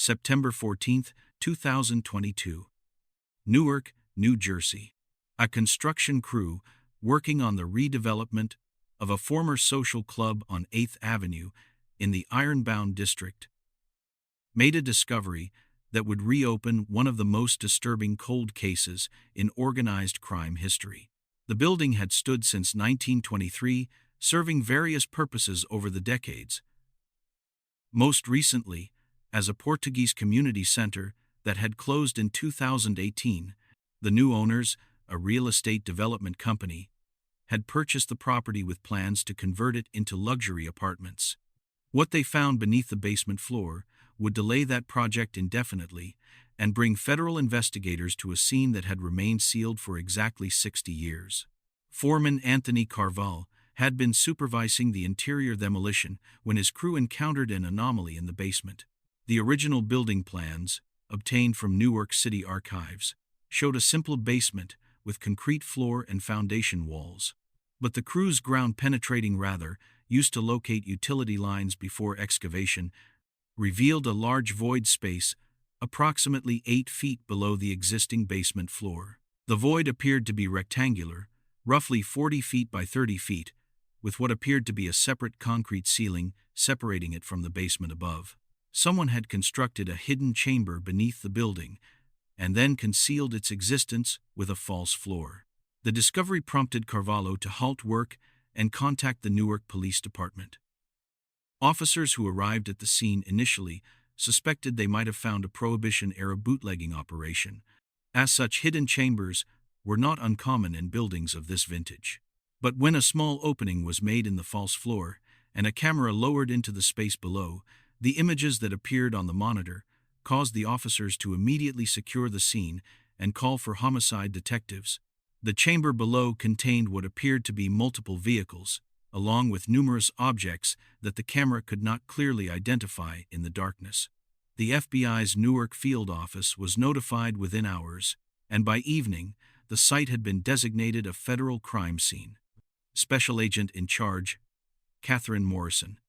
September 14, 2022. Newark, New Jersey. A construction crew working on the redevelopment of a former social club on 8th Avenue in the Ironbound district made a discovery that would reopen one of the most disturbing cold cases in organized crime history. The building had stood since 1923, serving various purposes over the decades. Most recently, as a Portuguese community center that had closed in 2018, the new owners, a real estate development company, had purchased the property with plans to convert it into luxury apartments. What they found beneath the basement floor would delay that project indefinitely and bring federal investigators to a scene that had remained sealed for exactly 60 years. Foreman Anthony Carvalho had been supervising the interior demolition when his crew encountered an anomaly in the basement. The original building plans, obtained from Newark City Archives, showed a simple basement with concrete floor and foundation walls. But the crew's ground-penetrating radar, used to locate utility lines before excavation, revealed a large void space approximately 8 feet below the existing basement floor. The void appeared to be rectangular, roughly 40 feet by 30 feet, with what appeared to be a separate concrete ceiling separating it from the basement above. Someone had constructed a hidden chamber beneath the building and then concealed its existence with a false floor. The discovery prompted Carvalho to halt work and contact the Newark Police Department. Officers who arrived at the scene initially suspected they might have found a Prohibition-era bootlegging operation. As such, hidden chambers were not uncommon in buildings of this vintage. But when a small opening was made in the false floor and a camera lowered into the space below, the images that appeared on the monitor caused the officers to immediately secure the scene and call for homicide detectives. The chamber below contained what appeared to be multiple vehicles, along with numerous objects that the camera could not clearly identify in the darkness. The FBI's Newark field office was notified within hours, and by evening, the site had been designated a federal crime scene. Special Agent in charge, Catherine Morrison,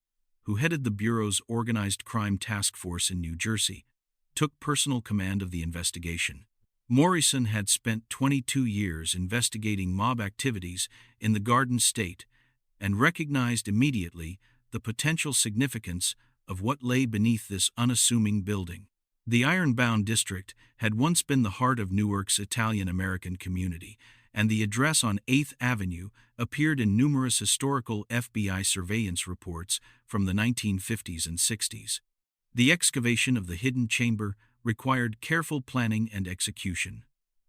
who headed the Bureau's Organized Crime Task Force in New Jersey, took personal command of the investigation. Morrison had spent 22 years investigating mob activities in the Garden State and recognized immediately the potential significance of what lay beneath this unassuming building. The Ironbound district had once been the heart of Newark's Italian-American community, and the address on 8th Avenue appeared in numerous historical FBI surveillance reports from the 1950s and 60s. The excavation of the hidden chamber required careful planning and execution.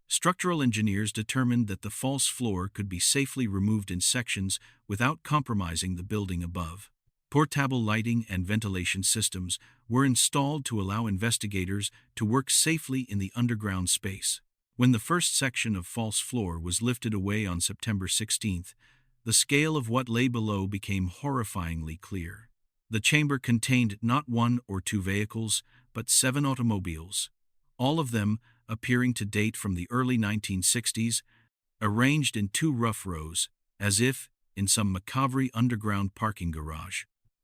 Structural engineers determined that the false floor could be safely removed in sections without compromising the building above. Portable lighting and ventilation systems were installed to allow investigators to work safely in the underground space. When the first section of false floor was lifted away on September 16th, the scale of what lay below became horrifyingly clear. The chamber contained not 1 or 2 vehicles, but 7 automobiles, all of them appearing to date from the early 1960s, arranged in 2 rough rows, as if in some macabre underground parking garage.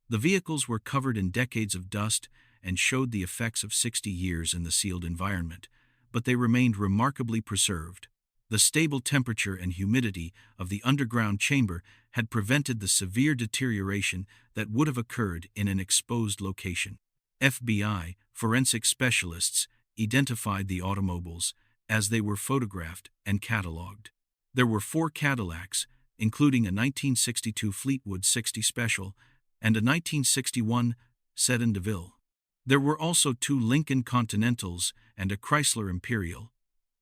The vehicles were covered in decades of dust and showed the effects of 60 years in the sealed environment, but they remained remarkably preserved. The stable temperature and humidity of the underground chamber had prevented the severe deterioration that would have occurred in an exposed location. FBI forensic specialists identified the automobiles as they were photographed and cataloged. There were 4 Cadillacs, including a 1962 Fleetwood 60 Special and a 1961 Sedan DeVille. There were also 2 Lincoln Continentals and a Chrysler Imperial,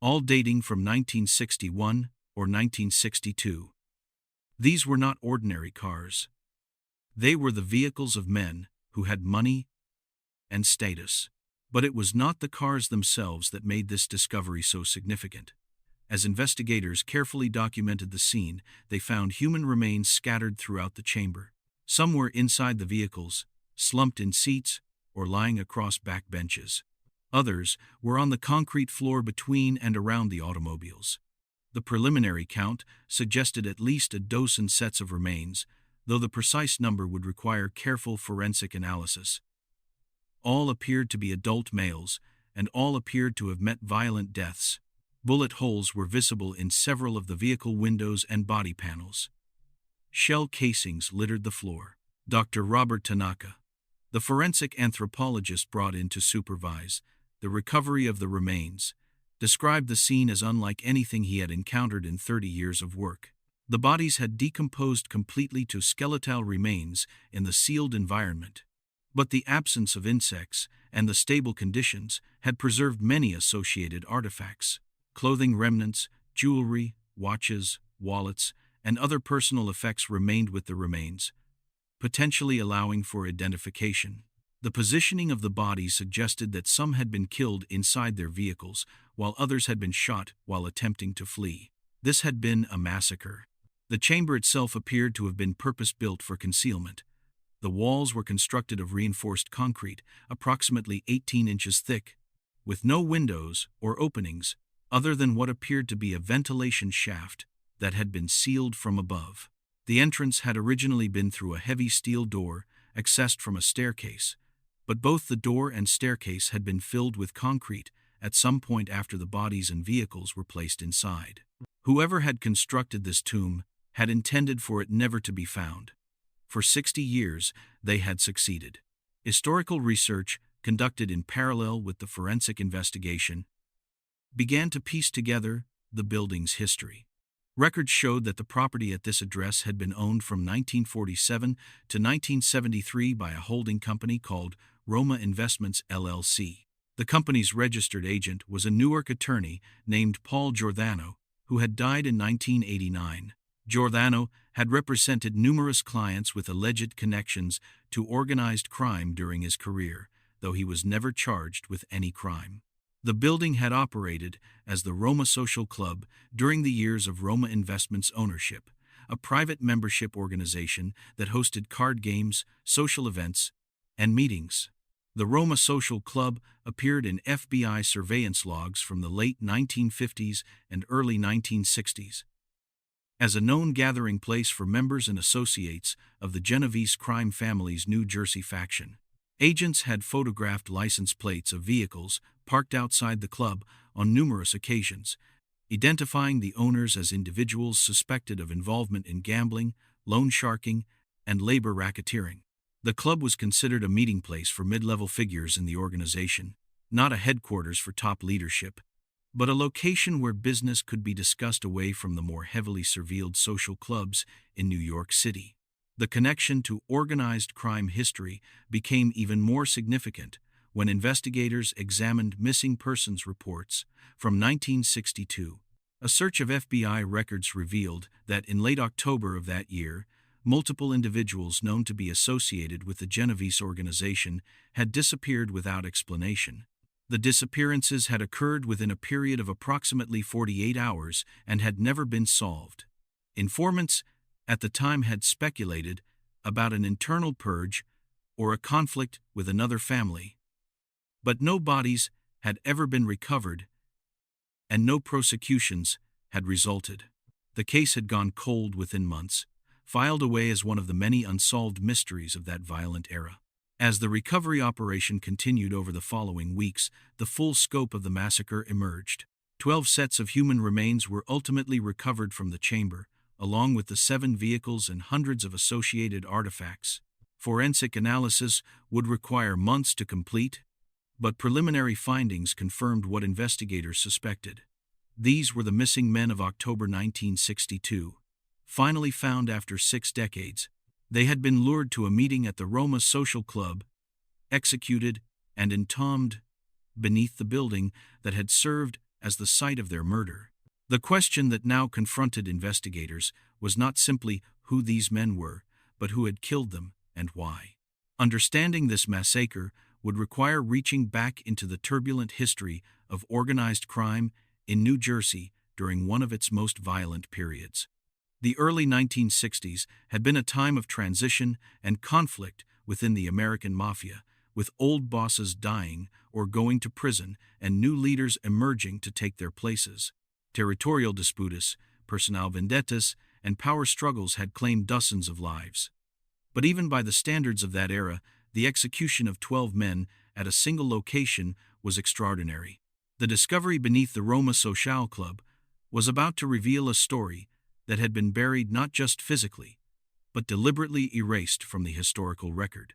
all dating from 1961 or 1962. These were not ordinary cars. They were the vehicles of men who had money and status. But it was not the cars themselves that made this discovery so significant. As investigators carefully documented the scene, they found human remains scattered throughout the chamber. Some were inside the vehicles, slumped in seats, or lying across back benches. Others were on the concrete floor between and around the automobiles. The preliminary count suggested at least a dozen sets of remains, though the precise number would require careful forensic analysis. All appeared to be adult males, and all appeared to have met violent deaths. Bullet holes were visible in several of the vehicle windows and body panels. Shell casings littered the floor. Dr. Robert Tanaka, the forensic anthropologist brought in to supervise the recovery of the remains, described the scene as unlike anything he had encountered in 30 years of work. The bodies had decomposed completely to skeletal remains in the sealed environment. But the absence of insects and the stable conditions had preserved many associated artifacts. Clothing remnants, jewelry, watches, wallets, and other personal effects remained with the remains, potentially allowing for identification. The positioning of the bodies suggested that some had been killed inside their vehicles, while others had been shot while attempting to flee. This had been a massacre. The chamber itself appeared to have been purpose-built for concealment. The walls were constructed of reinforced concrete, approximately 18 inches thick, with no windows or openings other than what appeared to be a ventilation shaft that had been sealed from above. The entrance had originally been through a heavy steel door accessed from a staircase, but both the door and staircase had been filled with concrete at some point after the bodies and vehicles were placed inside. Whoever had constructed this tomb had intended for it never to be found. For 60 years, they had succeeded. Historical research, conducted in parallel with the forensic investigation, began to piece together the building's history. Records showed that the property at this address had been owned from 1947 to 1973 by a holding company called Roma Investments LLC. The company's registered agent was a Newark attorney named Paul Giordano, who had died in 1989. Giordano had represented numerous clients with alleged connections to organized crime during his career, though he was never charged with any crime. The building had operated as the Roma Social Club during the years of Roma Investments ownership, a private membership organization that hosted card games, social events, and meetings. The Roma Social Club appeared in FBI surveillance logs from the late 1950s and early 1960s as a known gathering place for members and associates of the Genovese crime family's New Jersey faction. Agents had photographed license plates of vehicles parked outside the club on numerous occasions, identifying the owners as individuals suspected of involvement in gambling, loan sharking, and labor racketeering. The club was considered a meeting place for mid-level figures in the organization, not a headquarters for top leadership, but a location where business could be discussed away from the more heavily surveilled social clubs in New York City. The connection to organized crime history became even more significant when investigators examined missing persons reports from 1962. A search of FBI records revealed that in late October of that year, multiple individuals known to be associated with the Genovese organization had disappeared without explanation. The disappearances had occurred within a period of approximately 48 hours and had never been solved. Informants at the time had speculated about an internal purge or a conflict with another family. But no bodies had ever been recovered, and no prosecutions had resulted. The case had gone cold within months, filed away as one of the many unsolved mysteries of that violent era. As the recovery operation continued over the following weeks, the full scope of the massacre emerged. 12 sets of human remains were ultimately recovered from the chamber, along with the 7 vehicles and hundreds of associated artifacts. Forensic analysis would require months to complete, but preliminary findings confirmed what investigators suspected. These were the missing men of October 1962, finally found after 6 decades. They had been lured to a meeting at the Roma Social Club, executed, and entombed beneath the building that had served as the site of their murder. The question that now confronted investigators was not simply who these men were, but who had killed them and why. Understanding this massacre would require reaching back into the turbulent history of organized crime in New Jersey during one of its most violent periods. The early 1960s had been a time of transition and conflict within the American mafia, with old bosses dying or going to prison and new leaders emerging to take their places. Territorial disputes, personal vendettas, and power struggles had claimed dozens of lives. But even by the standards of that era, the execution of 12 men at a single location was extraordinary. The discovery beneath the Roma Social Club was about to reveal a story that had been buried not just physically, but deliberately erased from the historical record.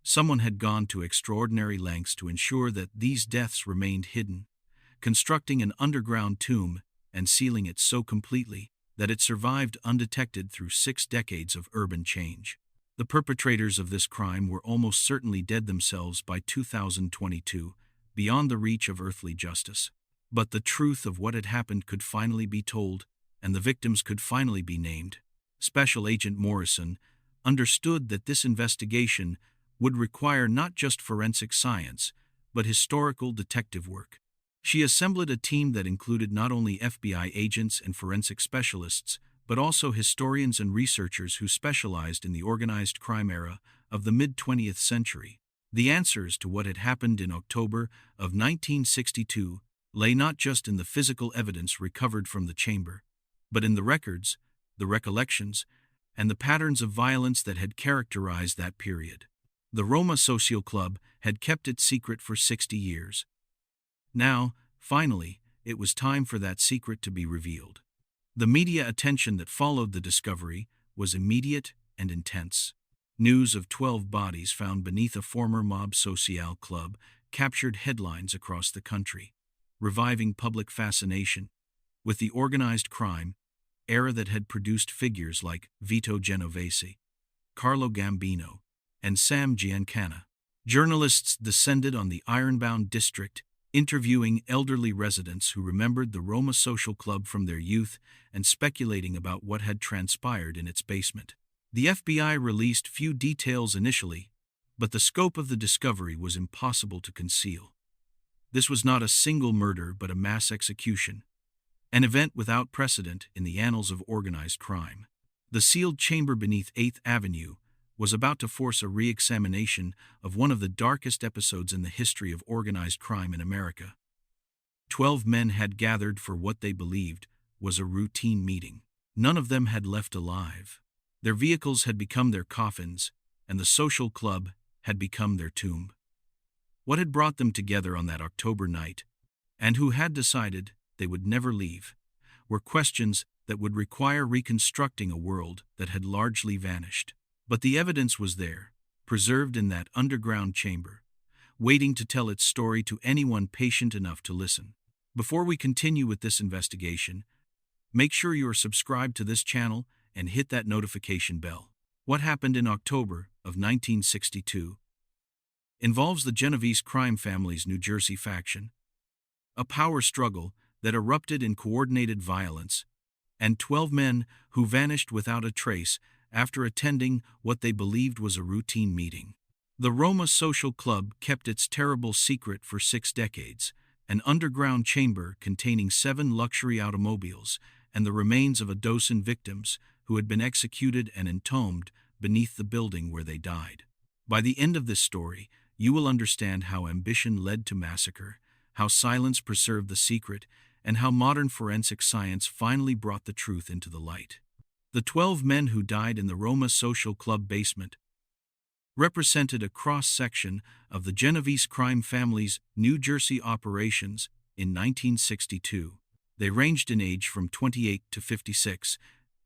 Someone had gone to extraordinary lengths to ensure that these deaths remained hidden, constructing an underground tomb and sealing it so completely that it survived undetected through 6 decades of urban change. The perpetrators of this crime were almost certainly dead themselves by 2022, beyond the reach of earthly justice. But the truth of what had happened could finally be told, and the victims could finally be named. Special Agent Morrison understood that this investigation would require not just forensic science, but historical detective work. She assembled a team that included not only FBI agents and forensic specialists, but also historians and researchers who specialized in the organized crime era of the mid-20th century. The answers to what had happened in October of 1962 lay not just in the physical evidence recovered from the chamber, but in the records, the recollections, and the patterns of violence that had characterized that period. The Roma Social Club had kept it secret for 60 years. Now, finally, it was time for that secret to be revealed. The media attention that followed the discovery was immediate and intense. News of 12 bodies found beneath a former mob social club captured headlines across the country, reviving public fascination with the organized crime era that had produced figures like Vito Genovese, Carlo Gambino, and Sam Giancana. Journalists descended on the ironbound district, interviewing elderly residents who remembered the Roma Social Club from their youth and speculating about what had transpired in its basement. The FBI released few details initially, but the scope of the discovery was impossible to conceal. This was not a single murder but a mass execution, an event without precedent in the annals of organized crime. The sealed chamber beneath 8th Avenue was about to force a re-examination of one of the darkest episodes in the history of organized crime in America. 12 men had gathered for what they believed was a routine meeting. None of them had left alive. Their vehicles had become their coffins, and the social club had become their tomb. What had brought them together on that October night, and who had decided they would never leave, were questions that would require reconstructing a world that had largely vanished. But the evidence was there, preserved in that underground chamber, waiting to tell its story to anyone patient enough to listen. Before we continue with this investigation, make sure you are subscribed to this channel and hit that notification bell. What happened in October of 1962 involves the Genovese crime family's New Jersey faction, a power struggle that erupted in coordinated violence, and 12 men who vanished without a trace after attending what they believed was a routine meeting. The Roma Social Club kept its terrible secret for 6 decades, an underground chamber containing 7 luxury automobiles and the remains of a dozen victims who had been executed and entombed beneath the building where they died. By the end of this story, you will understand how ambition led to massacre, how silence preserved the secret, and how modern forensic science finally brought the truth into the light. The 12 men who died in the Roma Social Club basement represented a cross-section of the Genovese crime family's New Jersey operations in 1962. They ranged in age from 28 to 56,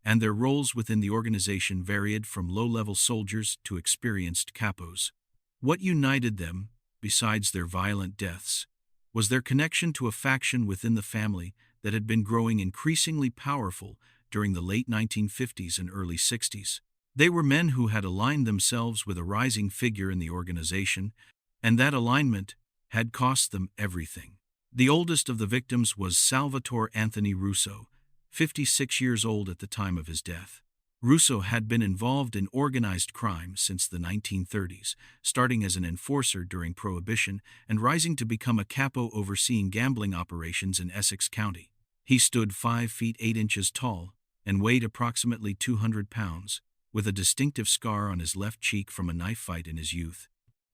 and their roles within the organization varied from low-level soldiers to experienced capos. What united them, besides their violent deaths, was their connection to a faction within the family that had been growing increasingly powerful during the late 1950s and early 60s. They were men who had aligned themselves with a rising figure in the organization, and that alignment had cost them everything. The oldest of the victims was Salvatore Anthony Russo, 56 years old at the time of his death. Russo had been involved in organized crime since the 1930s, starting as an enforcer during Prohibition and rising to become a capo overseeing gambling operations in Essex County. He stood 5 feet 8 inches tall and weighed approximately 200 pounds, with a distinctive scar on his left cheek from a knife fight in his youth.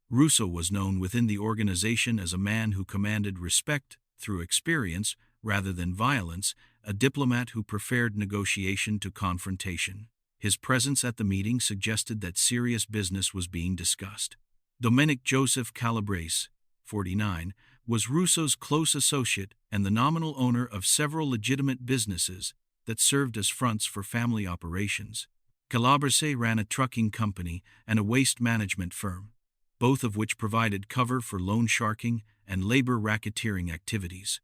Russo was known within the organization as a man who commanded respect through experience rather than violence, a diplomat who preferred negotiation to confrontation. His presence at the meeting suggested that serious business was being discussed. Domenic Joseph Calabrese, 49, was Russo's close associate and the nominal owner of several legitimate businesses that served as fronts for family operations. Calabrese ran a trucking company and a waste management firm, both of which provided cover for loan sharking and labor racketeering activities.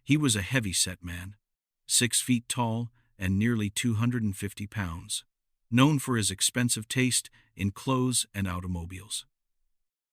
He was a heavy-set man, 6 feet tall and nearly 250 pounds, known for his expensive taste in clothes and automobiles.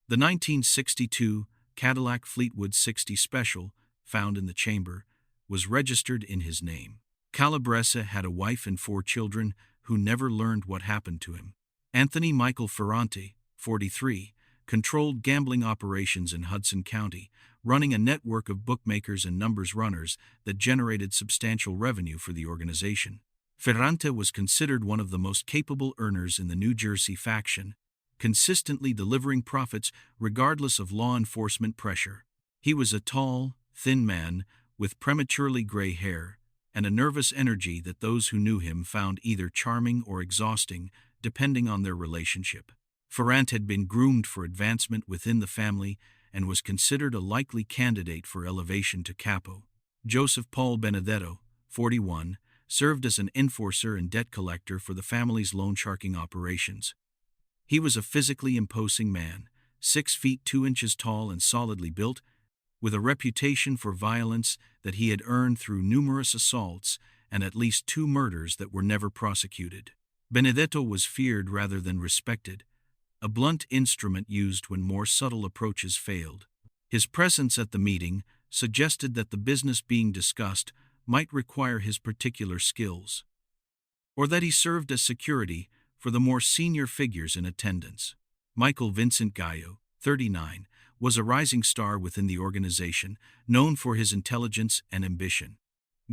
The 1962 Cadillac Fleetwood 60 Special, found in the chamber, was registered in his name. Calabrese had a wife and 4 children who never learned what happened to him. Anthony Michael Ferrante, 43, controlled gambling operations in Hudson County, running a network of bookmakers and numbers runners that generated substantial revenue for the organization. Ferrante was considered one of the most capable earners in the New Jersey faction, consistently delivering profits regardless of law enforcement pressure. He was a tall, thin man with prematurely gray hair and a nervous energy that those who knew him found either charming or exhausting, depending on their relationship. Ferrante had been groomed for advancement within the family and was considered a likely candidate for elevation to capo. Joseph Paul Benedetto, 41, served as an enforcer and debt collector for the family's loan sharking operations. He was a physically imposing man, 6 feet 2 inches tall and solidly built, with a reputation for violence that he had earned through numerous assaults and at least 2 murders that were never prosecuted. Benedetto was feared rather than respected, a blunt instrument used when more subtle approaches failed. His presence at the meeting suggested that the business being discussed might require his particular skills, or that he served as security for the more senior figures in attendance. Michael Vincent Gallo, 39, was a rising star within the organization, known for his intelligence and ambition.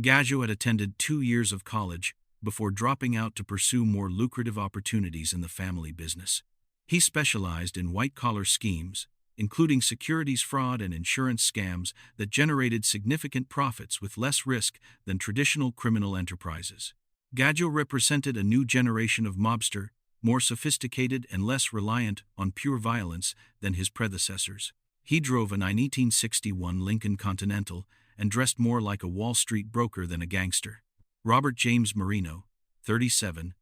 Gallo had attended 2 years of college before dropping out to pursue more lucrative opportunities in the family business. He specialized in white-collar schemes, including securities fraud and insurance scams that generated significant profits with less risk than traditional criminal enterprises. Gallo represented a new generation of mobster, more sophisticated and less reliant on pure violence than his predecessors. He drove a 1961 Lincoln Continental and dressed more like a Wall Street broker than a gangster. Robert James Marino, 37,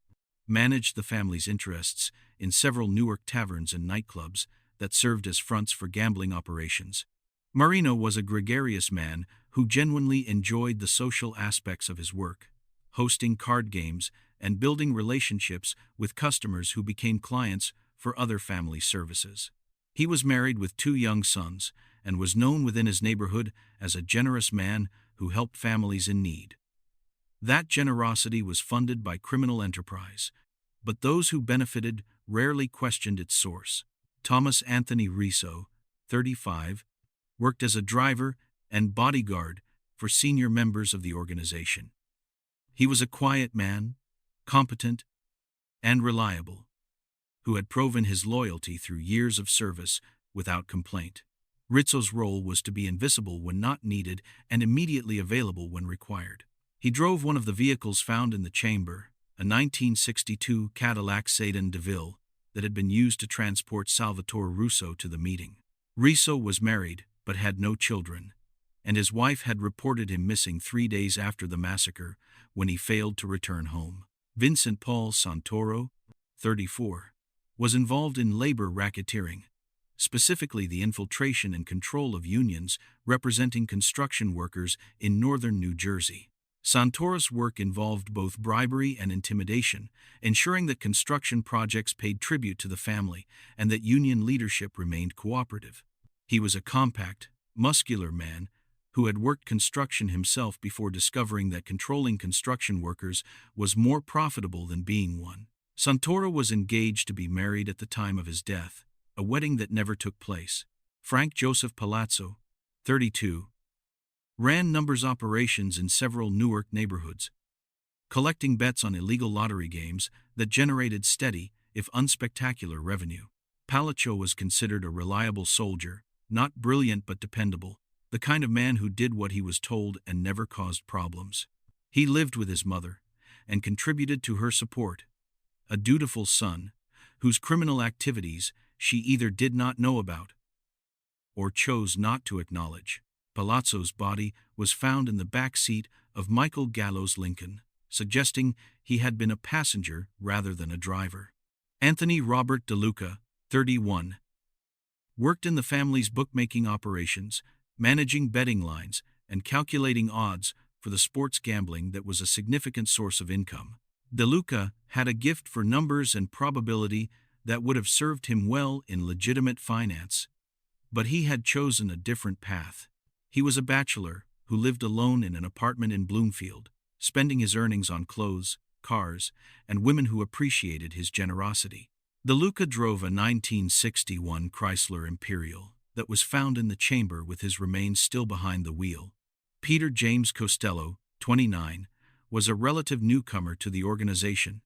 managed the family's interests in several Newark taverns and nightclubs that served as fronts for gambling operations. Marino was a gregarious man who genuinely enjoyed the social aspects of his work, hosting card games and building relationships with customers who became clients for other family services. He was married with 2 young sons and was known within his neighborhood as a generous man who helped families in need. That generosity was funded by criminal enterprise, but those who benefited rarely questioned its source. Thomas Anthony Riso, 35, worked as a driver and bodyguard for senior members of the organization. He was a quiet man, competent, and reliable, who had proven his loyalty through years of service without complaint. Rizzo's role was to be invisible when not needed and immediately available when required. He drove one of the vehicles found in the chamber, a 1962 Cadillac Sedan DeVille that had been used to transport Salvatore Russo to the meeting. Riso was married but had no children, and his wife had reported him missing 3 days after the massacre when he failed to return home. Vincent Paul Santoro, 34, was involved in labor racketeering, specifically the infiltration and control of unions representing construction workers in northern New Jersey. Santoro's work involved both bribery and intimidation, ensuring that construction projects paid tribute to the family and that union leadership remained cooperative. He was a compact, muscular man who had worked construction himself before discovering that controlling construction workers was more profitable than being one. Santoro was engaged to be married at the time of his death, a wedding that never took place. Frank Joseph Palazzo, 32, ran numbers operations in several Newark neighborhoods, collecting bets on illegal lottery games that generated steady, if unspectacular, revenue. Palazzo was considered a reliable soldier, not brilliant but dependable, the kind of man who did what he was told and never caused problems. He lived with his mother and contributed to her support, a dutiful son whose criminal activities she either did not know about or chose not to acknowledge. Palazzo's body was found in the back seat of Michael Gallo's Lincoln, suggesting he had been a passenger rather than a driver. Anthony Robert DeLuca, 31, worked in the family's bookmaking operations, managing betting lines and calculating odds for the sports gambling that was a significant source of income. DeLuca had a gift for numbers and probability that would have served him well in legitimate finance, but he had chosen a different path. He was a bachelor who lived alone in an apartment in Bloomfield, spending his earnings on clothes, cars, and women who appreciated his generosity. DeLuca drove a 1961 Chrysler Imperial that was found in the chamber with his remains still behind the wheel. Peter James Costello, 29, was a relative newcomer to the organization,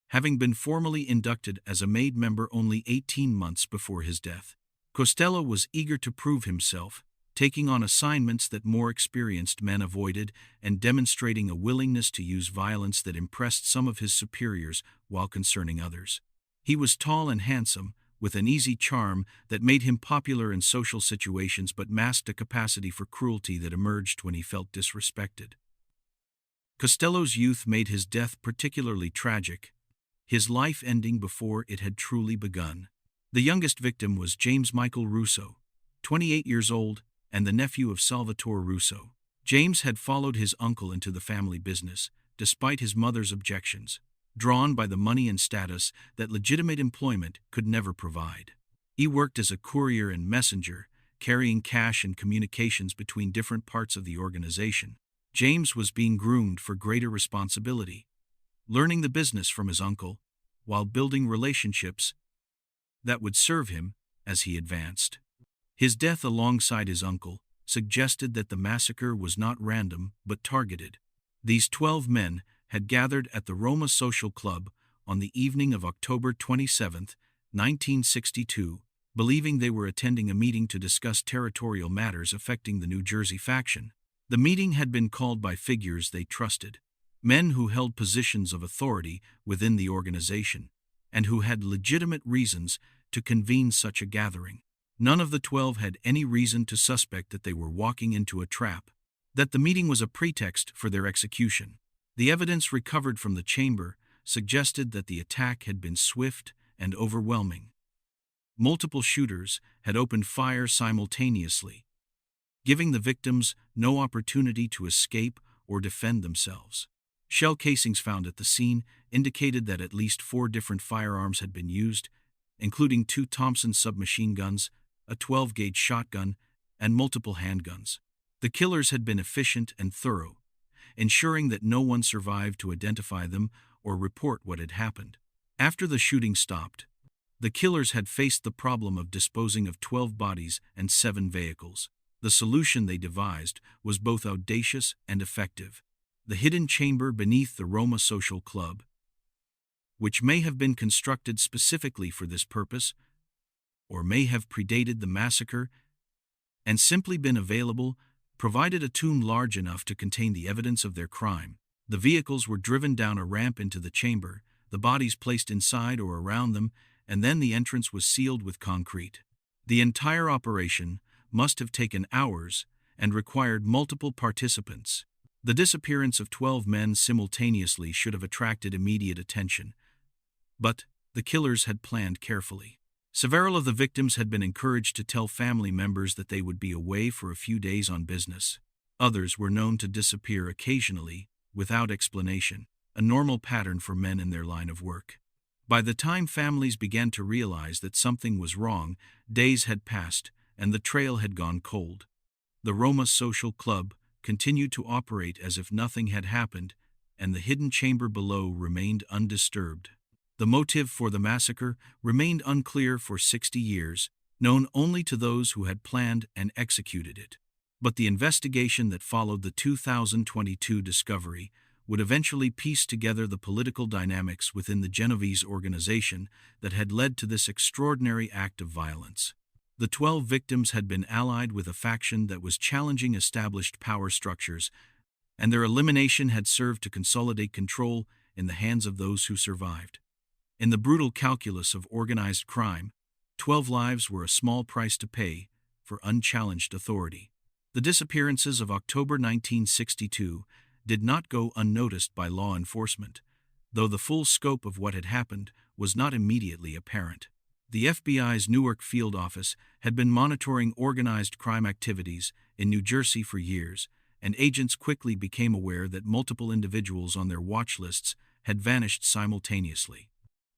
having been formally inducted as a MAID member only 18 months before his death. Costello was eager to prove himself, taking on assignments that more experienced men avoided and demonstrating a willingness to use violence that impressed some of his superiors while concerning others. He was tall and handsome, with an easy charm that made him popular in social situations but masked a capacity for cruelty that emerged when he felt disrespected. Costello's youth made his death particularly tragic, his life ending before it had truly begun. The youngest victim was James Michael Russo, 28 years old, and the nephew of Salvatore Russo. James had followed his uncle into the family business, despite his mother's objections, drawn by the money and status that legitimate employment could never provide. He worked as a courier and messenger, carrying cash and communications between different parts of the organization. James was being groomed for greater responsibility, learning the business from his uncle, while building relationships that would serve him as he advanced. His death alongside his uncle suggested that the massacre was not random but targeted. These 12 men had gathered at the Roma Social Club on the evening of October 27, 1962, believing they were attending a meeting to discuss territorial matters affecting the New Jersey faction. The meeting had been called by figures they trusted, men who held positions of authority within the organization, and who had legitimate reasons to convene such a gathering. None of the 12 had any reason to suspect that they were walking into a trap, that the meeting was a pretext for their execution. The evidence recovered from the chamber suggested that the attack had been swift and overwhelming. Multiple shooters had opened fire simultaneously, giving the victims no opportunity to escape or defend themselves. Shell casings found at the scene indicated that at least 4 different firearms had been used, including 2 Thompson submachine guns, a 12-gauge shotgun, and multiple handguns. The killers had been efficient and thorough, ensuring that no one survived to identify them or report what had happened. After the shooting stopped, the killers had faced the problem of disposing of 12 bodies and 7 vehicles. The solution they devised was both audacious and effective. The hidden chamber beneath the Roma Social Club, which may have been constructed specifically for this purpose, or may have predated the massacre and simply been available, provided a tomb large enough to contain the evidence of their crime. The vehicles were driven down a ramp into the chamber, the bodies placed inside or around them, and then the entrance was sealed with concrete. The entire operation must have taken hours and required multiple participants. The disappearance of 12 men simultaneously should have attracted immediate attention, but the killers had planned carefully. Several of the victims had been encouraged to tell family members that they would be away for a few days on business. Others were known to disappear occasionally, without explanation, a normal pattern for men in their line of work. By the time families began to realize that something was wrong, days had passed and the trail had gone cold. The Roma Social Club continued to operate as if nothing had happened, and the hidden chamber below remained undisturbed. The motive for the massacre remained unclear for 60 years, known only to those who had planned and executed it. But the investigation that followed the 2022 discovery would eventually piece together the political dynamics within the Genovese organization that had led to this extraordinary act of violence. The 12 victims had been allied with a faction that was challenging established power structures, and their elimination had served to consolidate control in the hands of those who survived. In the brutal calculus of organized crime, 12 lives were a small price to pay, for unchallenged authority. The disappearances of October 1962 did not go unnoticed by law enforcement, though the full scope of what had happened was not immediately apparent. The FBI's Newark field office had been monitoring organized crime activities in New Jersey for years, and agents quickly became aware that multiple individuals on their watch lists had vanished simultaneously.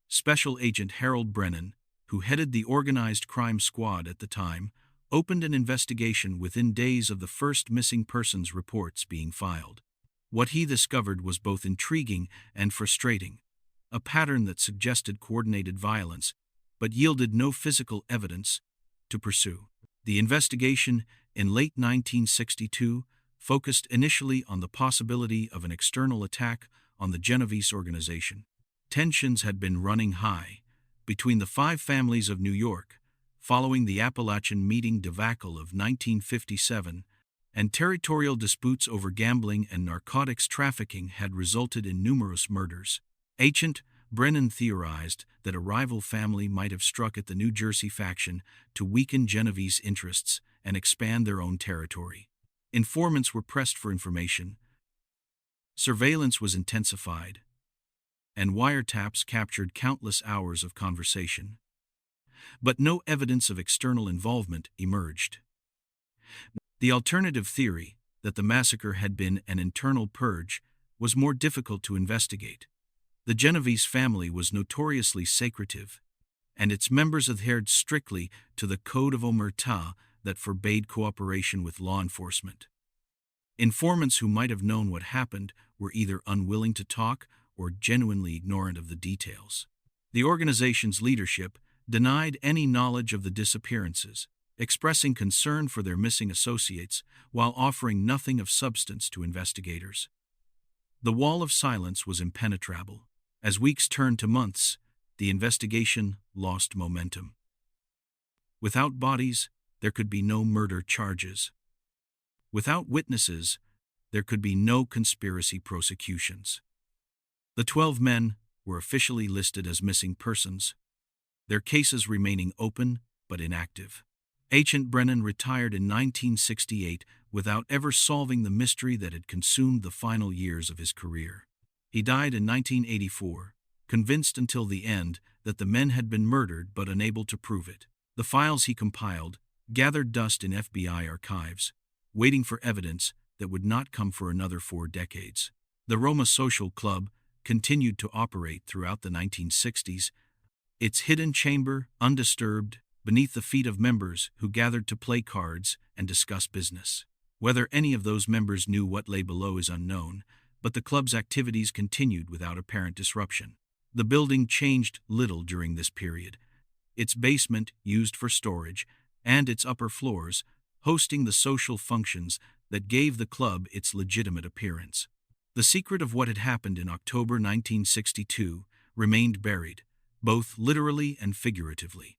Special Agent Harold Brennan, who headed the organized crime squad at the time, opened an investigation within days of the first missing persons reports being filed. What he discovered was both intriguing and frustrating, a pattern that suggested coordinated violence, but yielded no physical evidence to pursue. The investigation, in late 1962, focused initially on the possibility of an external attack on the Genovese organization. Tensions had been running high between the five families of New York following the Appalachian Meeting debacle of 1957, and territorial disputes over gambling and narcotics trafficking had resulted in numerous murders. Agent Brennan theorized that a rival family might have struck at the New Jersey faction to weaken Genovese interests and expand their own territory. Informants were pressed for information, surveillance was intensified, and wiretaps captured countless hours of conversation. But no evidence of external involvement emerged. The alternative theory, that the massacre had been an internal purge, was more difficult to investigate. The Genovese family was notoriously secretive, and its members adhered strictly to the Code of Omerta that forbade cooperation with law enforcement. Informants who might have known what happened were either unwilling to talk or genuinely ignorant of the details. The organization's leadership denied any knowledge of the disappearances, expressing concern for their missing associates while offering nothing of substance to investigators. The wall of silence was impenetrable. As weeks turned to months, the investigation lost momentum. Without bodies, there could be no murder charges. Without witnesses, there could be no conspiracy prosecutions. The 12 men were officially listed as missing persons, their cases remaining open but inactive. Agent Brennan retired in 1968 without ever solving the mystery that had consumed the final years of his career. He died in 1984, convinced until the end that the men had been murdered but unable to prove it. The files he compiled gathered dust in FBI archives, waiting for evidence that would not come for another 4 decades. The Roma Social Club continued to operate throughout the 1960s, its hidden chamber undisturbed beneath the feet of members who gathered to play cards and discuss business. Whether any of those members knew what lay below is unknown, but the club's activities continued without apparent disruption. The building changed little during this period, its basement used for storage, and its upper floors hosting the social functions that gave the club its legitimate appearance. The secret of what had happened in October 1962 remained buried, both literally and figuratively.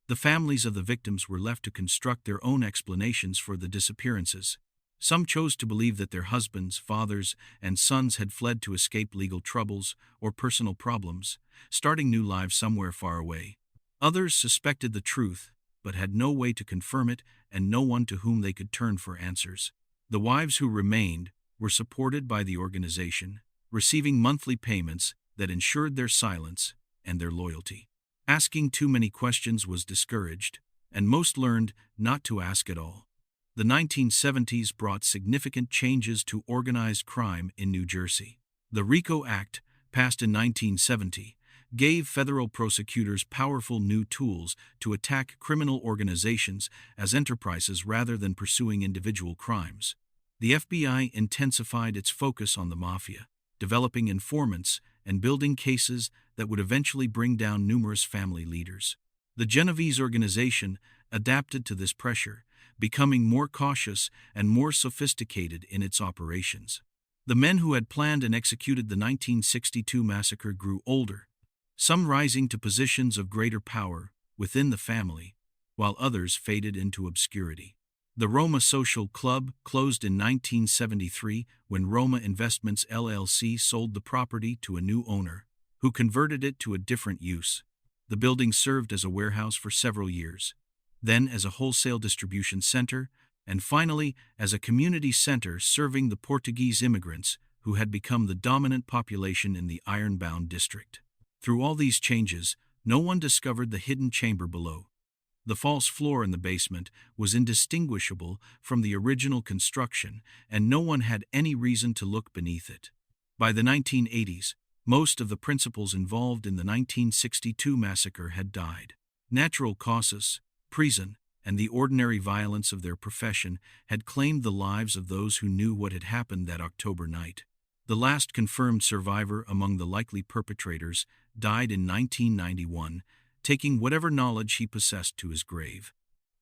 The families of the victims were left to construct their own explanations for the disappearances. Some chose to believe that their husbands, fathers, and sons had fled to escape legal troubles or personal problems, starting new lives somewhere far away. Others suspected the truth, but had no way to confirm it and no one to whom they could turn for answers. The wives who remained were supported by the organization, receiving monthly payments that ensured their silence and their loyalty. Asking too many questions was discouraged, and most learned not to ask at all. The 1970s brought significant changes to organized crime in New Jersey. The RICO Act, passed in 1970, gave federal prosecutors powerful new tools to attack criminal organizations as enterprises rather than pursuing individual crimes. The FBI intensified its focus on the mafia, developing informants and building cases that would eventually bring down numerous family leaders. The Genovese organization adapted to this pressure, becoming more cautious and more sophisticated in its operations. The men who had planned and executed the 1962 massacre grew older, some rising to positions of greater power within the family, while others faded into obscurity. The Roma Social Club closed in 1973 when Roma Investments LLC sold the property to a new owner, who converted it to a different use. The building served as a warehouse for several years, then as a wholesale distribution center, and finally as a community center serving the Portuguese immigrants who had become the dominant population in the ironbound district. Through all these changes, no one discovered the hidden chamber below. The false floor in the basement was indistinguishable from the original construction, and no one had any reason to look beneath it. By the 1980s, most of the principals involved in the 1962 massacre had died. Natural causes, prison, and the ordinary violence of their profession had claimed the lives of those who knew what had happened that October night. The last confirmed survivor among the likely perpetrators died in 1991, taking whatever knowledge he possessed to his grave.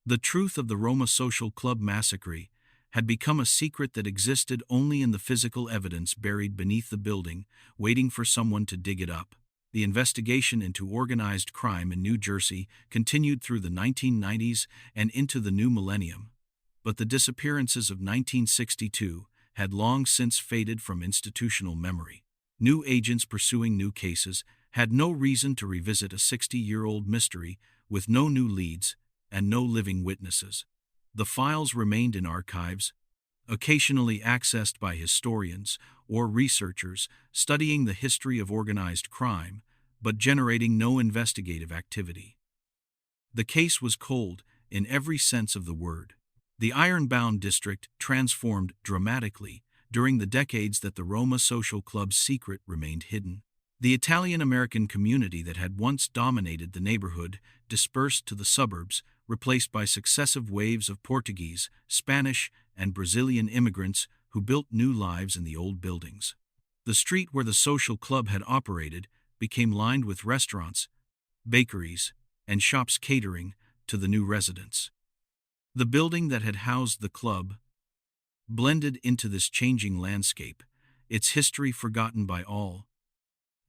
The truth of the Roma Social Club massacre had become a secret that existed only in the physical evidence buried beneath the building, waiting for someone to dig it up. The investigation into organized crime in New Jersey continued through the 1990s and into the new millennium. But the disappearances of 1962 had long since faded from institutional memory. New agents pursuing new cases had no reason to revisit a 60-year-old mystery with no new leads and no living witnesses. The files remained in archives, occasionally accessed by historians or researchers studying the history of organized crime, but generating no investigative activity. The case was cold in every sense of the word. The ironbound district transformed dramatically during the decades that the Roma Social Club's secret remained hidden. The Italian-American community that had once dominated the neighborhood dispersed to the suburbs, replaced by successive waves of Portuguese, Spanish, and Brazilian immigrants who built new lives in the old buildings. The street where the social club had operated became lined with restaurants, bakeries, and shops catering to the new residents. The building that had housed the club blended into this changing landscape, its history forgotten by all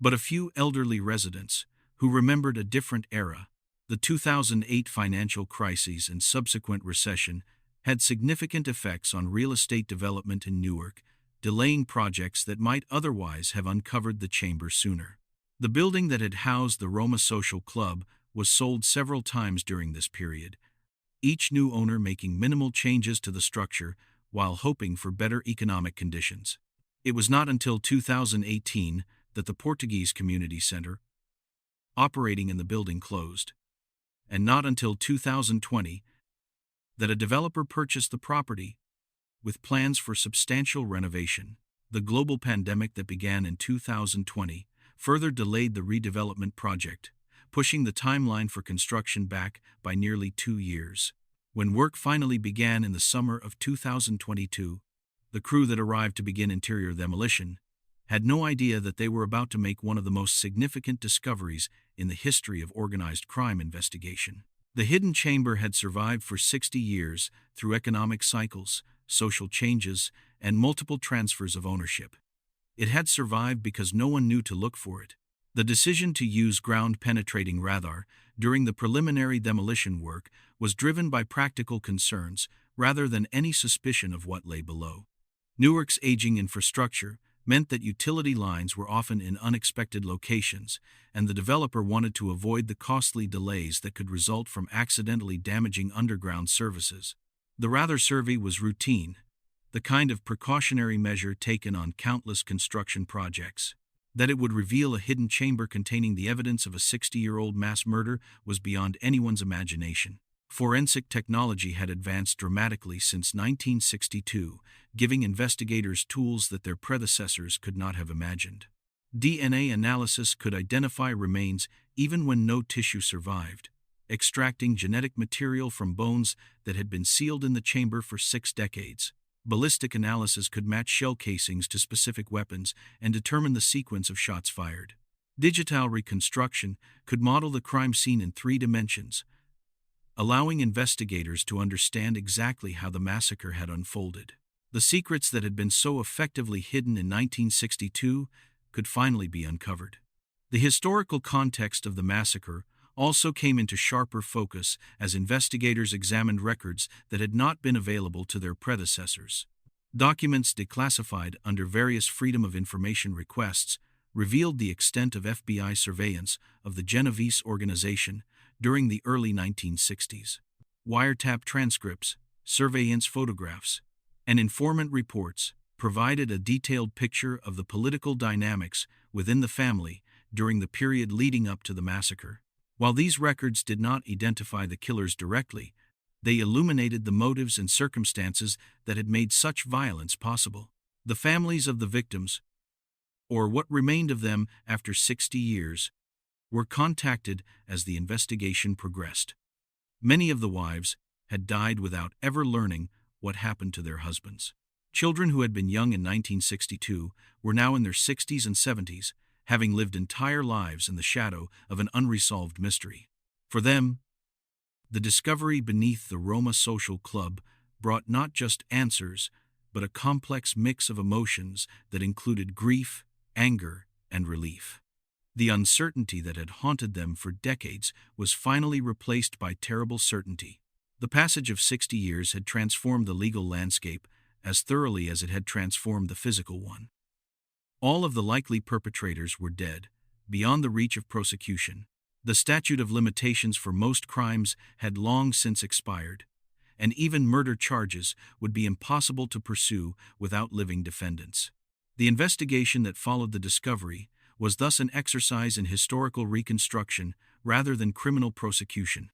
but a few elderly residents who remembered a different era. The 2008 financial crises and subsequent recession had significant effects on real estate development in Newark, delaying projects that might otherwise have uncovered the chamber sooner. The building that had housed the Roma Social Club was sold several times during this period, each new owner making minimal changes to the structure while hoping for better economic conditions. It was not until 2018 that the Portuguese Community Center, operating in the building, closed, and not until 2020 that a developer purchased the property with plans for substantial renovation. The global pandemic that began in 2020 further delayed the redevelopment project, pushing the timeline for construction back by nearly 2 years. When work finally began in the summer of 2022, the crew that arrived to begin interior demolition had no idea that they were about to make one of the most significant discoveries in the history of organized crime investigation. The hidden chamber had survived for 60 years through economic cycles, social changes, and multiple transfers of ownership. It had survived because no one knew to look for it. The decision to use ground-penetrating radar during the preliminary demolition work was driven by practical concerns rather than any suspicion of what lay below. Newark's aging infrastructure meant that utility lines were often in unexpected locations, and the developer wanted to avoid the costly delays that could result from accidentally damaging underground services. The radar survey was routine, the kind of precautionary measure taken on countless construction projects. That it would reveal a hidden chamber containing the evidence of a 60-year-old mass murder was beyond anyone's imagination. Forensic technology had advanced dramatically since 1962, giving investigators tools that their predecessors could not have imagined. DNA analysis could identify remains even when no tissue survived, extracting genetic material from bones that had been sealed in the chamber for 6 decades. Ballistic analysis could match shell casings to specific weapons and determine the sequence of shots fired. Digital reconstruction could model the crime scene in 3 dimensions, allowing investigators to understand exactly how the massacre had unfolded. The secrets that had been so effectively hidden in 1962 could finally be uncovered. The historical context of the massacre also came into sharper focus as investigators examined records that had not been available to their predecessors. Documents declassified under various Freedom of Information requests revealed the extent of FBI surveillance of the Genovese organization during the early 1960s. Wiretap transcripts, surveillance photographs, and informant reports provided a detailed picture of the political dynamics within the family during the period leading up to the massacre. While these records did not identify the killers directly, they illuminated the motives and circumstances that had made such violence possible. The families of the victims, or what remained of them after 60 years, were contacted as the investigation progressed. Many of the wives had died without ever learning what happened to their husbands. Children who had been young in 1962 were now in their 60s and 70s, having lived entire lives in the shadow of an unresolved mystery. For them, the discovery beneath the Roma Social Club brought not just answers, but a complex mix of emotions that included grief, anger, and relief. The uncertainty that had haunted them for decades was finally replaced by terrible certainty. The passage of 60 years had transformed the legal landscape as thoroughly as it had transformed the physical one. All of the likely perpetrators were dead, beyond the reach of prosecution. The statute of limitations for most crimes had long since expired, and even murder charges would be impossible to pursue without living defendants. The investigation that followed the discovery was thus an exercise in historical reconstruction rather than criminal prosecution.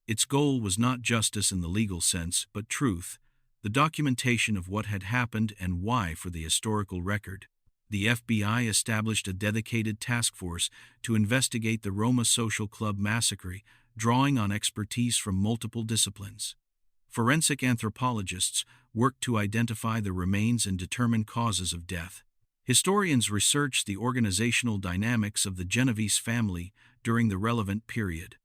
Its goal was not justice in the legal sense, but truth, the documentation of what had happened and why for the historical record. The FBI established a dedicated task force to investigate the Roma Social Club massacre, drawing on expertise from multiple disciplines. Forensic anthropologists worked to identify the remains and determine causes of death. Historians researched the organizational dynamics of the Genovese family during the relevant period.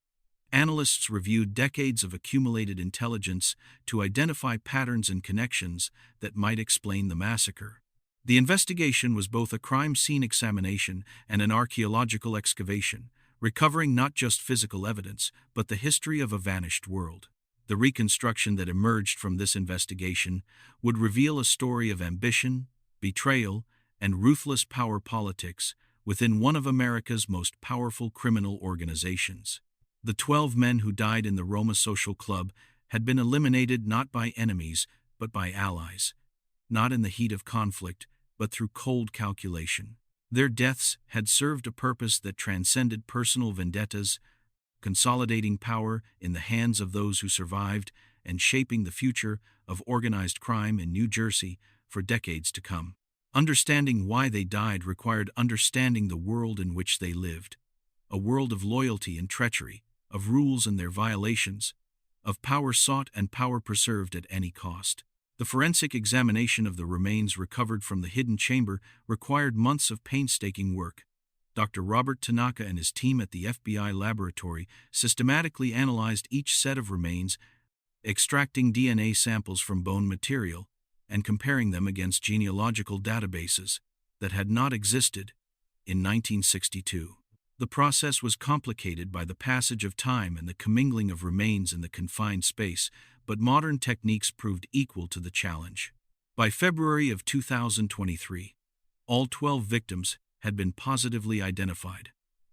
Analysts reviewed decades of accumulated intelligence to identify patterns and connections that might explain the massacre. The investigation was both a crime scene examination and an archaeological excavation, recovering not just physical evidence, but the history of a vanished world. The reconstruction that emerged from this investigation would reveal a story of ambition, betrayal, and ruthless power politics within one of America's most powerful criminal organizations. The 12 men who died in the Roma Social Club had been eliminated not by enemies, but by allies, not in the heat of conflict, but through cold calculation. Their deaths had served a purpose that transcended personal vendettas, consolidating power in the hands of those who survived and shaping the future of organized crime in New Jersey for decades to come. Understanding why they died required understanding the world in which they lived, a world of loyalty and treachery, of rules and their violations, of power sought and power preserved at any cost. The forensic examination of the remains recovered from the hidden chamber required months of painstaking work. Dr. Robert Tanaka and his team at the FBI laboratory systematically analyzed each set of remains, extracting DNA samples from bone material and comparing them against genealogical databases that had not existed in 1962. The process was complicated by the passage of time and the commingling of remains in the confined space, but modern techniques proved equal to the challenge. By February of 2023, all 12 victims had been positively identified,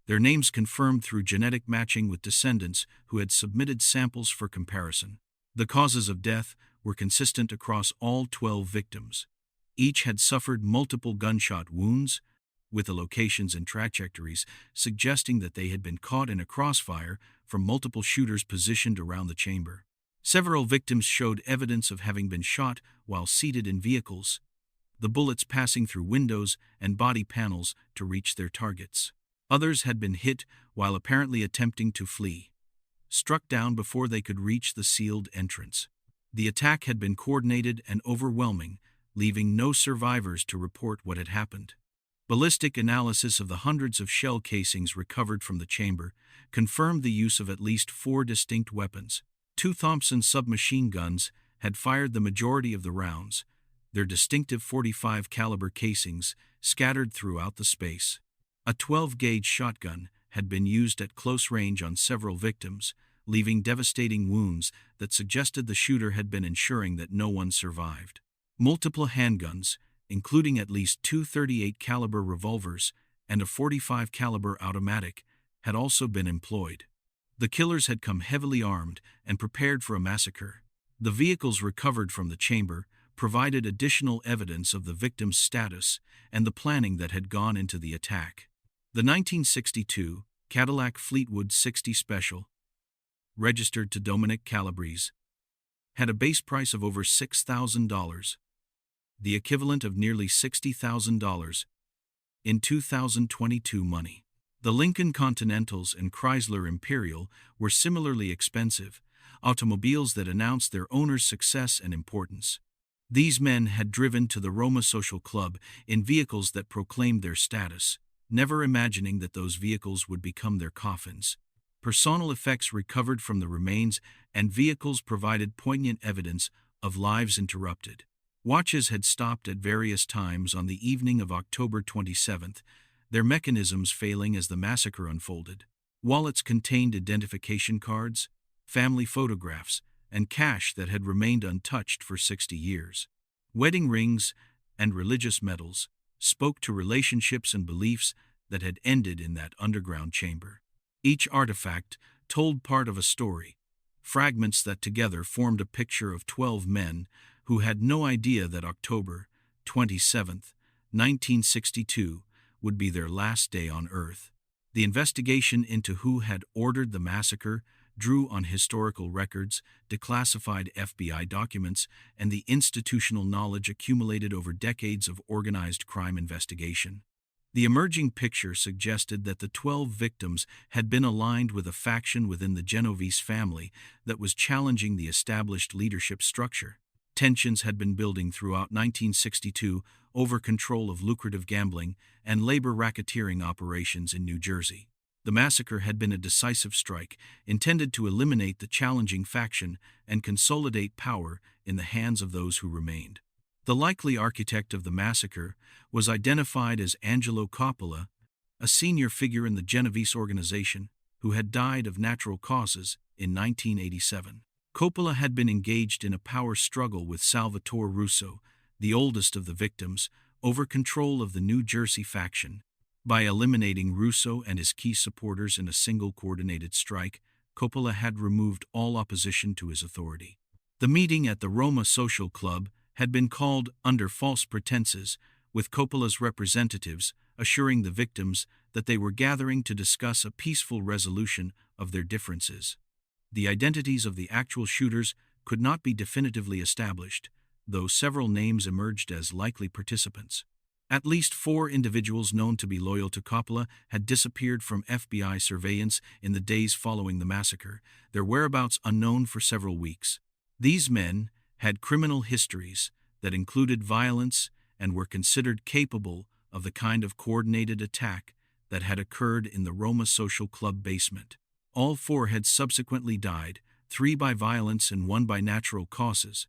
their names confirmed through genetic matching with descendants who had submitted samples for comparison. The causes of death were consistent across all 12 victims. Each had suffered multiple gunshot wounds, with the locations and trajectories suggesting that they had been caught in a crossfire from multiple shooters positioned around the chamber. Several victims showed evidence of having been shot while seated in vehicles, the bullets passing through windows and body panels to reach their targets. Others had been hit while apparently attempting to flee, struck down before they could reach the sealed entrance. The attack had been coordinated and overwhelming, leaving no survivors to report what had happened. Ballistic analysis of the hundreds of shell casings recovered from the chamber confirmed the use of at least 4 distinct weapons. 2 Thompson submachine guns had fired the majority of the rounds, their distinctive .45 caliber casings scattered throughout the space. A 12-gauge shotgun had been used at close range on several victims, leaving devastating wounds that suggested the shooter had been ensuring that no one survived. Multiple handguns, including at least 2 .38 caliber revolvers and a .45 caliber automatic, had also been employed. The killers had come heavily armed and prepared for a massacre. The vehicles recovered from the chamber provided additional evidence of the victim's status and the planning that had gone into the attack. The 1962 Cadillac Fleetwood 60 Special, registered to Dominic Calabrese, had a base price of over $6,000, the equivalent of nearly $60,000 in 2022 money. The Lincoln Continentals and Chrysler Imperial were similarly expensive, automobiles that announced their owner's success and importance. These men had driven to the Roma Social Club in vehicles that proclaimed their status, never imagining that those vehicles would become their coffins. Personal effects recovered from the remains and vehicles provided poignant evidence of lives interrupted. Watches had stopped at various times on the evening of October 27th, their mechanisms failing as the massacre unfolded. Wallets contained identification cards, family photographs, and cash that had remained untouched for 60 years. Wedding rings and religious medals spoke to relationships and beliefs that had ended in that underground chamber. Each artifact told part of a story, fragments that together formed a picture of 12 men who had no idea that October 27, 1962, would be their last day on Earth. The investigation into who had ordered the massacre drew on historical records, declassified FBI documents, and the institutional knowledge accumulated over decades of organized crime investigation. The emerging picture suggested that the 12 victims had been aligned with a faction within the Genovese family that was challenging the established leadership structure. Tensions had been building throughout 1962 over control of lucrative gambling and labor racketeering operations in New Jersey. The massacre had been a decisive strike intended to eliminate the challenging faction and consolidate power in the hands of those who remained. The likely architect of the massacre was identified as Angelo Coppola, a senior figure in the Genovese organization who had died of natural causes in 1987. Coppola had been engaged in a power struggle with Salvatore Russo, the oldest of the victims, over control of the New Jersey faction. By eliminating Russo and his key supporters in a single coordinated strike, Coppola had removed all opposition to his authority. The meeting at the Roma Social Club had been called under false pretenses, with Coppola's representatives assuring the victims that they were gathering to discuss a peaceful resolution of their differences. The identities of the actual shooters could not be definitively established, though several names emerged as likely participants. At least 4 individuals known to be loyal to Coppola had disappeared from FBI surveillance in the days following the massacre, their whereabouts unknown for several weeks. These men had criminal histories that included violence and were considered capable of the kind of coordinated attack that had occurred in the Roma Social Club basement. All 4 had subsequently died, 3 by violence and 1 by natural causes,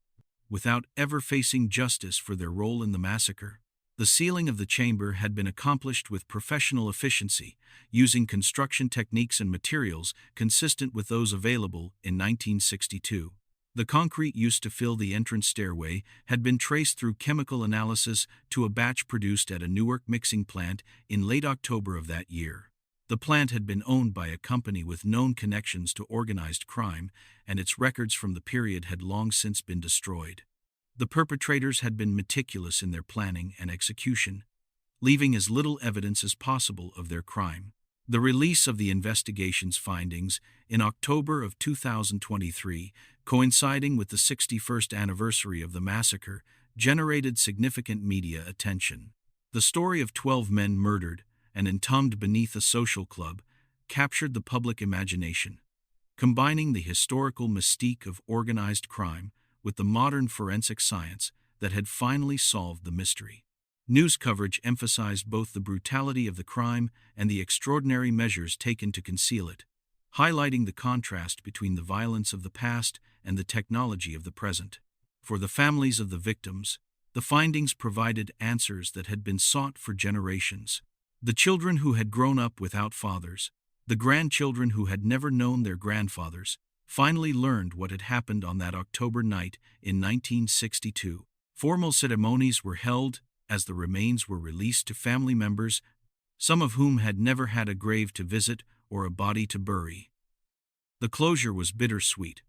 without ever facing justice for their role in the massacre. The sealing of the chamber had been accomplished with professional efficiency, using construction techniques and materials consistent with those available in 1962. The concrete used to fill the entrance stairway had been traced through chemical analysis to a batch produced at a Newark mixing plant in late October of that year. The plant had been owned by a company with known connections to organized crime, and its records from the period had long since been destroyed. The perpetrators had been meticulous in their planning and execution, leaving as little evidence as possible of their crime. The release of the investigation's findings in October of 2023, coinciding with the 61st anniversary of the massacre, generated significant media attention. The story of 12 men murdered and entombed beneath a social club captured the public imagination, combining the historical mystique of organized crime with the modern forensic science that had finally solved the mystery. News coverage emphasized both the brutality of the crime and the extraordinary measures taken to conceal it, highlighting the contrast between the violence of the past and the technology of the present. For the families of the victims, the findings provided answers that had been sought for generations. The children who had grown up without fathers, the grandchildren who had never known their grandfathers, finally learned what had happened on that October night in 1962. Formal ceremonies were held as the remains were released to family members, some of whom had never had a grave to visit or a body to bury. The closure was bittersweet,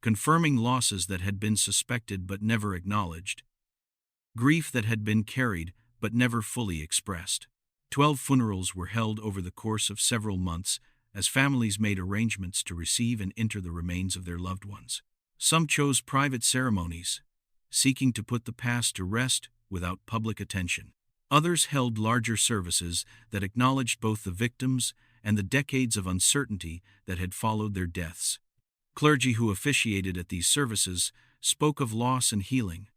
confirming losses that had been suspected but never acknowledged, grief that had been carried but never fully expressed. 12 funerals were held over the course of several months as families made arrangements to receive and inter the remains of their loved ones. Some chose private ceremonies, seeking to put the past to rest without public attention. Others held larger services that acknowledged both the victims and the decades of uncertainty that had followed their deaths. Clergy who officiated at these services spoke of loss and healing,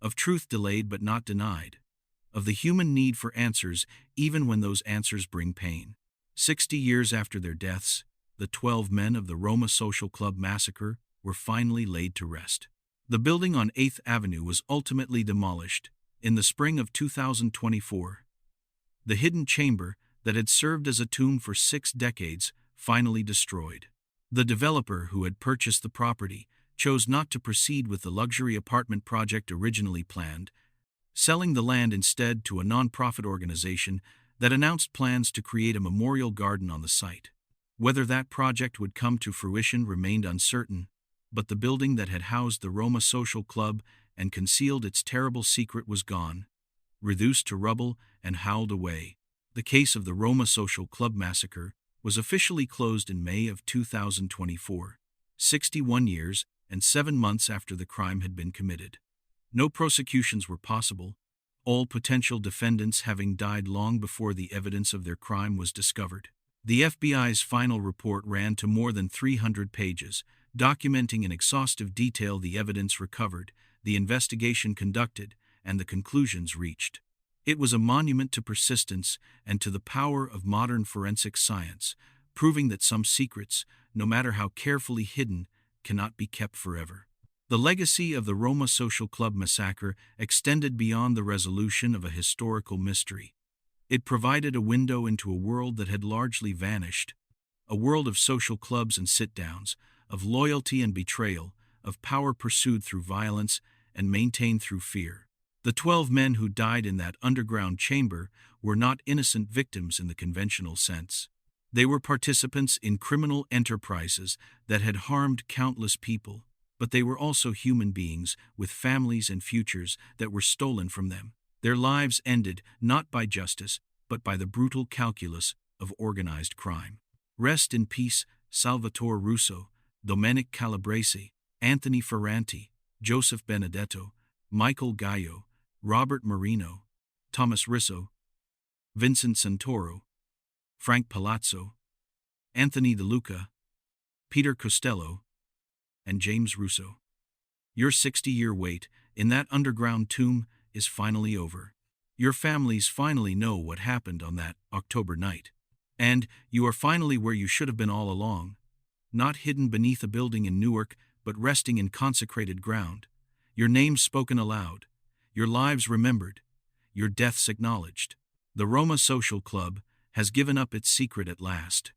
of truth delayed but not denied, of the human need for answers even when those answers bring pain. 60 years after their deaths, the 12 men of the Roma Social Club massacre were finally laid to rest. The building on 8th Avenue was ultimately demolished in the spring of 2024. The hidden chamber that had served as a tomb for 6 decades finally destroyed. The developer who had purchased the property chose not to proceed with the luxury apartment project originally planned, selling the land instead to a non-profit organization that announced plans to create a memorial garden on the site. Whether that project would come to fruition remained uncertain, but the building that had housed the Roma Social Club and concealed its terrible secret was gone, reduced to rubble and howled away. The case of the Roma Social Club massacre was officially closed in May of 2024, 61 years and 7 months after the crime had been committed. No prosecutions were possible, all potential defendants having died long before the evidence of their crime was discovered. The FBI's final report ran to more than 300 pages, documenting in exhaustive detail the evidence recovered, the investigation conducted, and the conclusions reached. It was a monument to persistence and to the power of modern forensic science, proving that some secrets, no matter how carefully hidden, cannot be kept forever. The legacy of the Roma Social Club massacre extended beyond the resolution of a historical mystery. It provided a window into a world that had largely vanished, a world of social clubs and sit-downs, of loyalty and betrayal, of power pursued through violence and maintained through fear. The 12 men who died in that underground chamber were not innocent victims in the conventional sense. They were participants in criminal enterprises that had harmed countless people, but they were also human beings with families and futures that were stolen from them. Their lives ended not by justice, but by the brutal calculus of organized crime. Rest in peace, Salvatore Russo, Domenic Calabrese, Anthony Ferranti, Joseph Benedetto, Michael Gallo, Robert Marino, Thomas Risso, Vincent Santoro, Frank Palazzo, Anthony De Luca, Peter Costello, and James Russo. Your 60-year wait in that underground tomb is finally over. Your families finally know what happened on that October night. And you are finally where you should have been all along, not hidden beneath a building in Newark, but resting in consecrated ground. Your names spoken aloud, your lives remembered, your deaths acknowledged. The Roma Social Club has given up its secret at last.